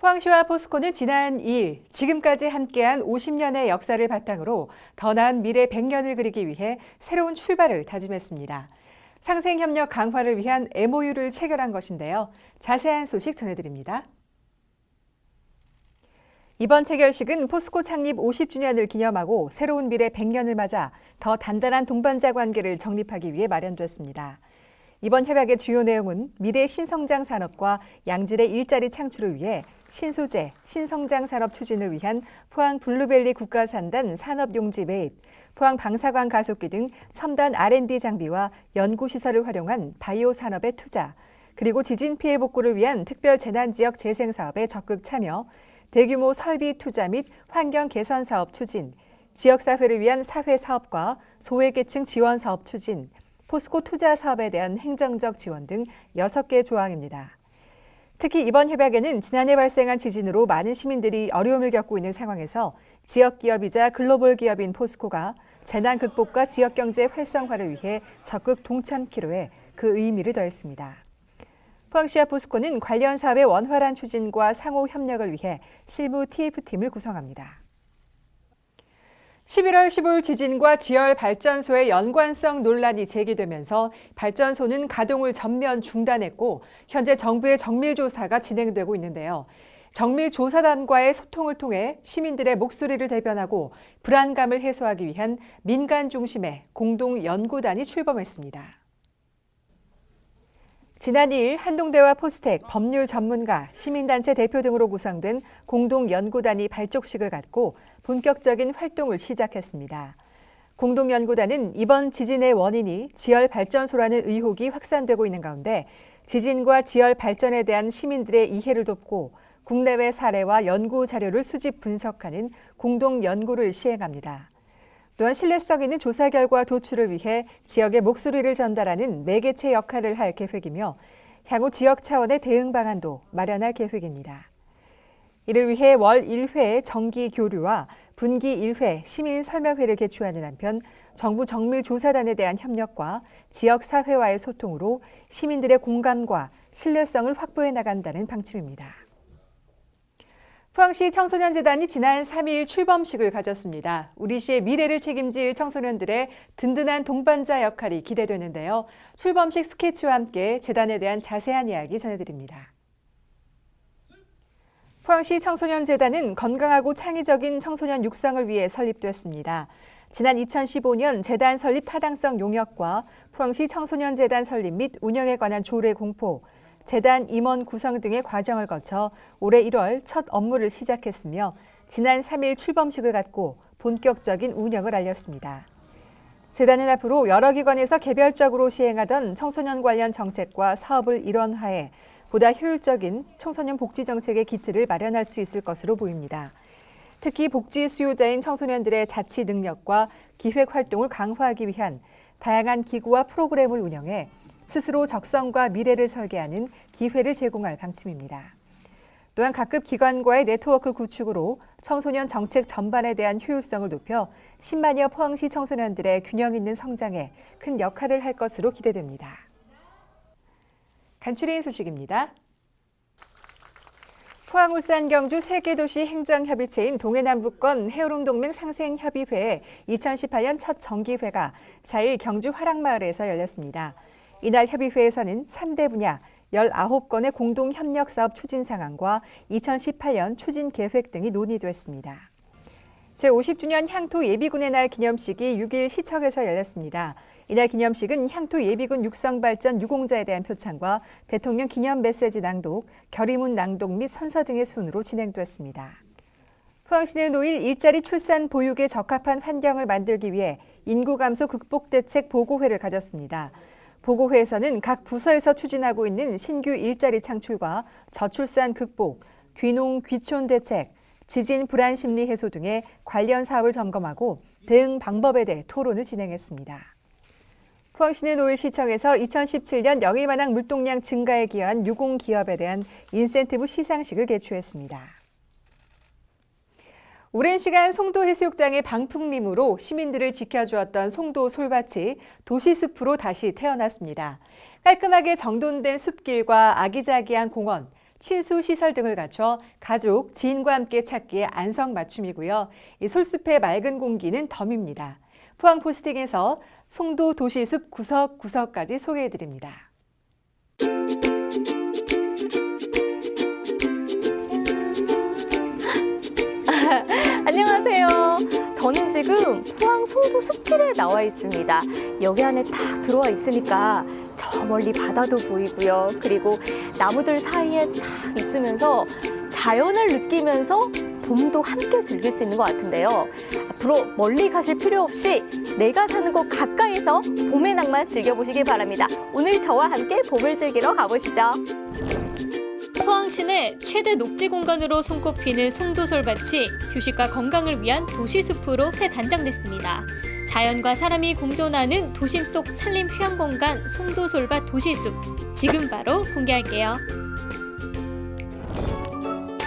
포항시와 포스코는 지난 2일 지금까지 함께한 50년의 역사를 바탕으로 더 나은 미래 100년을 그리기 위해 새로운 출발을 다짐했습니다. 상생협력 강화를 위한 MOU를 체결한 것인데요. 자세한 소식 전해드립니다. 이번 체결식은 포스코 창립 50주년을 기념하고 새로운 미래 100년을 맞아 더 단단한 동반자 관계를 정립하기 위해 마련됐습니다. 이번 협약의 주요 내용은 미래 신성장 산업과 양질의 일자리 창출을 위해 신소재, 신성장 산업 추진을 위한 포항 블루벨리 국가산단 산업용지 매입, 포항 방사광 가속기 등 첨단 R&D 장비와 연구시설을 활용한 바이오 산업의 투자, 그리고 지진 피해 복구를 위한 특별 재난지역 재생 사업에 적극 참여, 대규모 설비 투자 및 환경 개선 사업 추진, 지역사회를 위한 사회사업과 소외계층 지원 사업 추진, 포스코 투자 사업에 대한 행정적 지원 등 6개 조항입니다. 특히 이번 협약에는 지난해 발생한 지진으로 많은 시민들이 어려움을 겪고 있는 상황에서 지역기업이자 글로벌 기업인 포스코가 재난 극복과 지역경제 활성화를 위해 적극 동참키로 해 그 의미를 더했습니다. 포항시와 포스코는 관련 사업의 원활한 추진과 상호 협력을 위해 실무 TF팀을 구성합니다. 11월 15일 지진과 지열 발전소의 연관성 논란이 제기되면서 발전소는 가동을 전면 중단했고 현재 정부의 정밀조사가 진행되고 있는데요. 정밀조사단과의 소통을 통해 시민들의 목소리를 대변하고 불안감을 해소하기 위한 민간 중심의 공동연구단이 출범했습니다. 지난 2일 한동대와 포스텍, 법률 전문가, 시민단체 대표 등으로 구성된 공동연구단이 발족식을 갖고 본격적인 활동을 시작했습니다. 공동연구단은 이번 지진의 원인이 지열발전소라는 의혹이 확산되고 있는 가운데 지진과 지열 발전에 대한 시민들의 이해를 돕고 국내외 사례와 연구 자료를 수집 분석하는 공동연구를 시행합니다. 또한 신뢰성 있는 조사 결과 도출을 위해 지역의 목소리를 전달하는 매개체 역할을 할 계획이며 향후 지역 차원의 대응 방안도 마련할 계획입니다. 이를 위해 월 1회 정기 교류와 분기 1회 시민 설명회를 개최하는 한편 정부 정밀조사단에 대한 협력과 지역사회와의 소통으로 시민들의 공감과 신뢰성을 확보해 나간다는 방침입니다. 포항시 청소년재단이 지난 3일 출범식을 가졌습니다. 우리 시의 미래를 책임질 청소년들의 든든한 동반자 역할이 기대되는데요. 출범식 스케치와 함께 재단에 대한 자세한 이야기 전해드립니다. 포항시 청소년재단은 건강하고 창의적인 청소년 육성을 위해 설립됐습니다. 지난 2015년 재단 설립 타당성 용역과 포항시 청소년재단 설립 및 운영에 관한 조례 공포, 재단 임원 구성 등의 과정을 거쳐 올해 1월 첫 업무를 시작했으며 지난 3일 출범식을 갖고 본격적인 운영을 알렸습니다. 재단은 앞으로 여러 기관에서 개별적으로 시행하던 청소년 관련 정책과 사업을 일원화해 보다 효율적인 청소년 복지 정책의 기틀을 마련할 수 있을 것으로 보입니다. 특히 복지 수요자인 청소년들의 자치 능력과 기획 활동을 강화하기 위한 다양한 기구와 프로그램을 운영해 스스로 적성과 미래를 설계하는 기회를 제공할 방침입니다. 또한 각급 기관과의 네트워크 구축으로 청소년 정책 전반에 대한 효율성을 높여 10만여 포항시 청소년들의 균형 있는 성장에 큰 역할을 할 것으로 기대됩니다. 간추린 소식입니다. 포항, 울산, 경주 3개 도시 행정협의체인 동해남북권 해오름동맹 상생협의회의 2018년 첫 정기회가 4일 경주 화랑마을에서 열렸습니다. 이날 협의회에서는 3대 분야 19건의 공동협력사업 추진 상황과 2018년 추진 계획 등이 논의됐습니다. 제50주년 향토 예비군의 날 기념식이 6일 시청에서 열렸습니다. 이날 기념식은 향토 예비군 육성발전 유공자에 대한 표창과 대통령 기념 메시지 낭독, 결의문 낭독 및 선서 등의 순으로 진행됐습니다. 포항시는 5일 일자리 출산 보육에 적합한 환경을 만들기 위해 인구 감소 극복 대책 보고회를 가졌습니다. 보고회에서는 각 부서에서 추진하고 있는 신규 일자리 창출과 저출산 극복, 귀농 귀촌 대책, 지진 불안 심리 해소 등의 관련 사업을 점검하고 대응 방법에 대해 토론을 진행했습니다. 포항시는 5일 시청에서 2017년 영일만항 물동량 증가에 기여한 유공기업에 대한 인센티브 시상식을 개최했습니다. 오랜 시간 송도 해수욕장의 방풍림으로 시민들을 지켜주었던 송도 솔밭이 도시숲으로 다시 태어났습니다. 깔끔하게 정돈된 숲길과 아기자기한 공원, 친수 시설 등을 갖춰 가족, 지인과 함께 찾기에 안성맞춤이고요. 이 솔숲의 맑은 공기는 덤입니다. 포항포스팅에서 송도 도시숲 구석구석까지 소개해드립니다. 안녕하세요. 저는 지금 포항 송도 숲길에 나와 있습니다. 여기 안에 딱 들어와 있으니까 저 멀리 바다도 보이고요. 그리고 나무들 사이에 딱 있으면서 자연을 느끼면서 봄도 함께 즐길 수 있는 것 같은데요. 앞으로 멀리 가실 필요 없이 내가 사는 곳 가까이서 봄의 낭만 즐겨보시기 바랍니다. 오늘 저와 함께 봄을 즐기러 가보시죠. 포항 시내 최대 녹지 공간으로 손꼽히는 송도솔밭이 휴식과 건강을 위한 도시숲으로 새 단장됐습니다. 자연과 사람이 공존하는 도심 속 산림 휴양 공간 송도솔밭 도시숲, 지금 바로 공개할게요.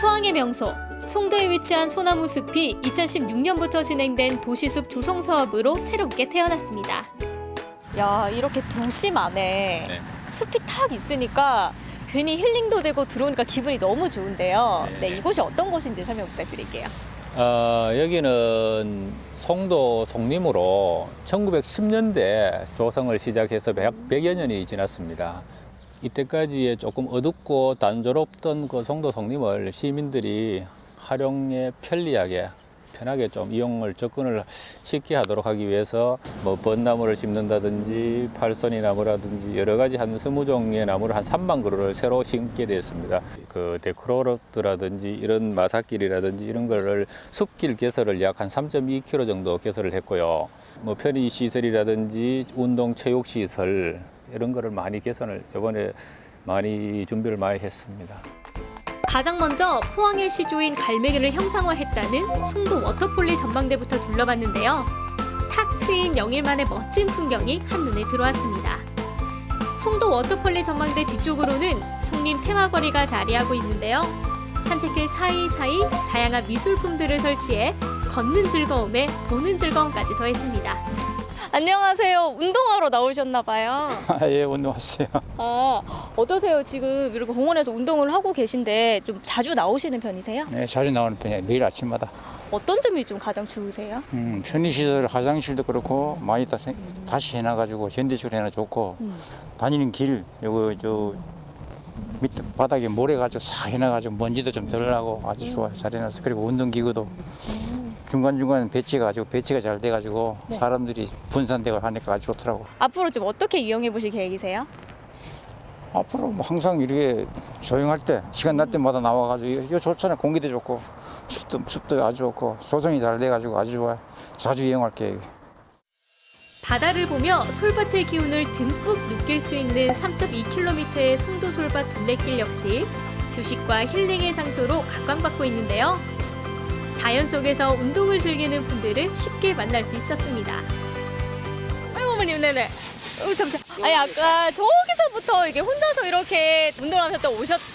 포항의 명소, 송도에 위치한 소나무 숲이 2016년부터 진행된 도시숲 조성 사업으로 새롭게 태어났습니다. 야, 이렇게 도심 안에 숲이 탁 있으니까 괜히 힐링도 되고 들어오니까 기분이 너무 좋은데요. 네, 이곳이 어떤 곳인지 설명 부탁드릴게요. 여기는 송도 송림으로 1910년대 조성을 시작해서 100여 년이 지났습니다. 이때까지의 조금 어둡고 단조롭던 그 송도 송림을 시민들이 활용에 편리하게 편하게 좀 이용을 접근을 쉽게 하도록 하기 위해서 뭐 벚나무를 심는다든지 팔선이 나무라든지 여러 가지 한 20종의 나무를 한 3만 그루를 새로 심게 되었습니다. 그 데크로로트라든지 이런 마사길이라든지 이런 거를 숲길 개설을 약 한 3.2km 정도 개설을 했고요. 뭐 편의 시설이라든지 운동 체육 시설 이런 거를 많이 개선을 이번에 많이 준비를 많이 했습니다. 가장 먼저 포항의 시조인 갈매기를 형상화했다는 송도 워터폴리 전망대부터 둘러봤는데요. 탁 트인 영일만의 멋진 풍경이 한눈에 들어왔습니다. 송도 워터폴리 전망대 뒤쪽으로는 송림 테마거리가 자리하고 있는데요. 산책길 사이사이 다양한 미술품들을 설치해 걷는 즐거움에 보는 즐거움까지 더했습니다. 안녕하세요. 운동하러 나오셨나 봐요. 예, 운동 왔어요. 어떠세요? 지금 이렇게 공원에서 운동을 하고 계신데 좀 자주 나오시는 편이세요? 네, 자주 나오는 편이에요. 매일 아침마다. 어떤 점이 좀 가장 좋으세요? 편의시설, 화장실도 그렇고 많이 다시 해놔가지고 현대식으로 해놔 좋고 다니는 길, 저 밑에 바닥에 모래가지고 싹 해놔가지고 먼지도 좀 덜 나고 아주 좋아요. 잘 해놨어. 그리고 운동기구도 중간중간 배치가 잘 돼가지고 사람들이 분산되고 하니까 아주 좋더라고. 앞으로 좀 어떻게 이용해 보실 계획이세요? 앞으로 뭐 항상 이렇게 조용할 때 시간 날 때마다 나와가지고 이거 좋잖아요. 공기도 좋고 숲도 아주 좋고 조성이 잘 돼가지고 아주 좋아요. 자주 이용할 계획. 바다를 보며 솔밭의 기운을 듬뿍 느낄 수 있는 3.2km의 송도 솔밭 둘레길 역시 휴식과 힐링의 장소로 각광받고 있는데요. 자연 속에서 운동을 즐기는 분들을 쉽게 만날 수 있었습니다. 아이고 어머님, 네네. 잠시만. 아니 아까 저기서부터 이게 혼자서 이렇게 운동하셨다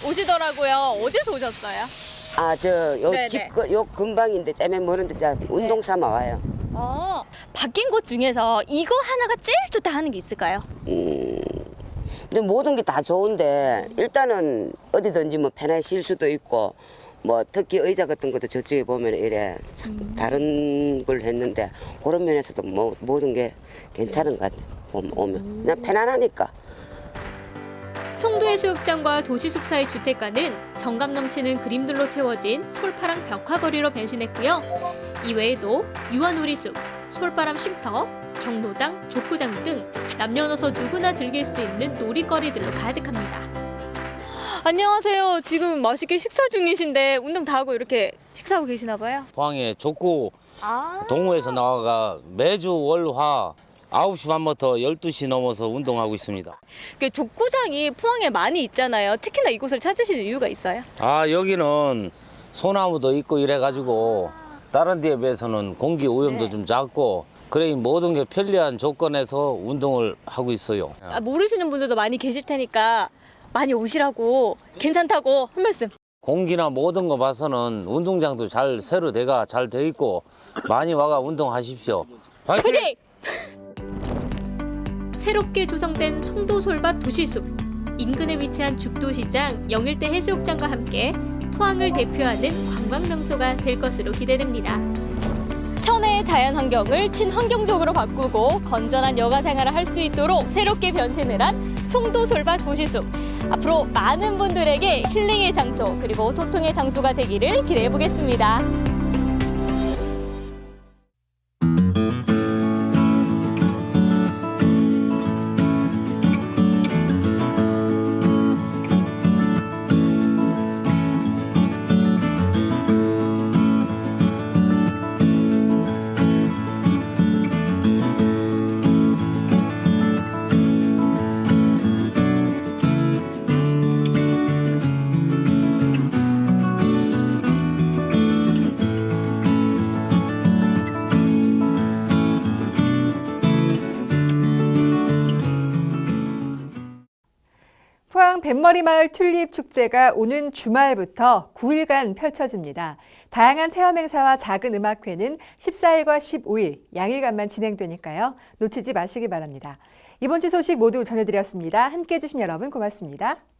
오시더라고요. 어디서 오셨어요? 요 근방인데 째매 멀은데 운동 삼아 와요. 바뀐 곳 중에서 이거 하나가 제일 좋다 하는 게 있을까요? 근데 모든 게 다 좋은데 일단은 어디든지 뭐 편하게 쉴 수도 있고 뭐 특히 의자 같은 것도 저쪽에 보면 이래 참 다른 걸 했는데 그런 면에서도 뭐 모든 게 괜찮은 것 같아. 오면 그냥 편안하니까. 송도해수욕장과 도시숲 사이 주택가는 정감 넘치는 그림들로 채워진 솔파랑 벽화거리로 변신했고요. 이외에도 유아놀이숲, 솔바람 쉼터, 경로당, 족구장 등 남녀노소 누구나 즐길 수 있는 놀이거리들로 가득합니다. 안녕하세요. 지금 맛있게 식사 중이신데 운동 다 하고 이렇게 식사하고 계시나 봐요? 포항에 족구 동호회에서 나와가 매주 월화 9시 반부터 12시 넘어서 운동하고 있습니다. 족구장이 포항에 많이 있잖아요. 특히나 이곳을 찾으시는 이유가 있어요? 여기는 소나무도 있고 이래가지고 다른 데에 비해서는 공기 오염도 좀 작고 그래 모든 게 편리한 조건에서 운동을 하고 있어요. 모르시는 분들도 많이 계실 테니까 많이 오시라고 괜찮다고 한 말씀. 공기나 모든 거 봐서는 운동장도 잘 새로 돼가 잘 돼 있고 많이 와가 운동하십시오. 파이팅! 새롭게 조성된 송도솔밭 도시숲. 인근에 위치한 죽도시장, 영일대 해수욕장과 함께 포항을 대표하는 관광 명소가 될 것으로 기대됩니다. 천혜의 자연 환경을 친환경적으로 바꾸고 건전한 여가 생활을 할 수 있도록 새롭게 변신을 한 송도솔밭 도시숲. 앞으로 많은 분들에게 힐링의 장소 그리고 소통의 장소가 되기를 기대해 보겠습니다. 포항 뱃머리마을 튤립 축제가 오는 주말부터 9일간 펼쳐집니다. 다양한 체험 행사와 작은 음악회는 14일과 15일 양일간만 진행되니까요. 놓치지 마시기 바랍니다. 이번 주 소식 모두 전해드렸습니다. 함께해 주신 여러분 고맙습니다.